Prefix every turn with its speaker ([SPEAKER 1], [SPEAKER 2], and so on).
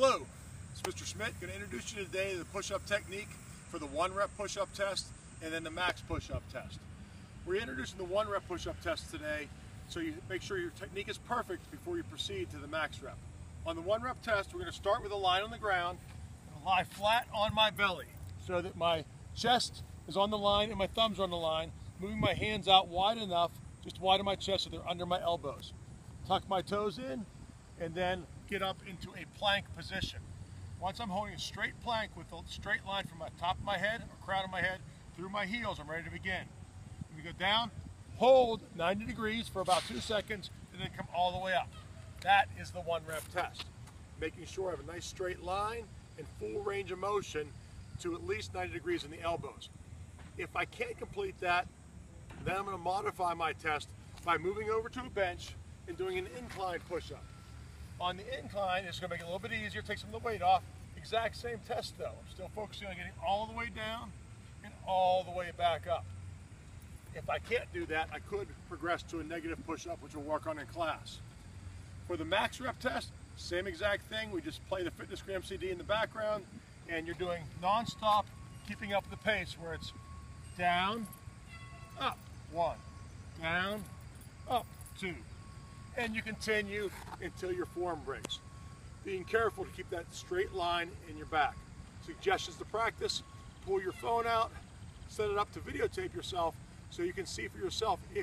[SPEAKER 1] Hello, it's Mr. Schmidt. Going to introduce you today to the push-up technique for the 1-rep push-up test and then the max push-up test. We're introducing the 1-rep push-up test today, so you make sure your technique is perfect before you proceed to the max rep. On the 1-rep test, we're going to start with a line on the ground and lie flat on my belly so that my chest is on the line and my thumbs are on the line, moving my hands out wide enough, just wide of my chest so they're under my elbows. Tuck my toes in and then get up into a plank position. Once I'm holding a straight plank with a straight line from the top of my head or crown of my head through my heels, I'm ready to begin. We go down, hold 90 degrees for about 2 seconds, and then come all the way up. That is the 1-rep test. Making sure I have a nice straight line and full range of motion to at least 90 degrees in the elbows. If I can't complete that, then I'm going to modify my test by moving over to a bench and doing an incline push-up. On the incline, it's going to make it a little bit easier, take some of the weight off. Exact same test though. I'm still focusing on getting all the way down and all the way back up. If I can't do that, I could progress to a negative push-up, which we'll work on in class. For the max rep test, same exact thing. We just play the FitnessGram CD in the background, and you're doing non-stop, keeping up the pace where it's down, up, 1, down, up, 2. And you continue until your form breaks. Being careful to keep that straight line in your back. Suggestions to practice: pull your phone out, set it up to videotape yourself so you can see for yourself if you're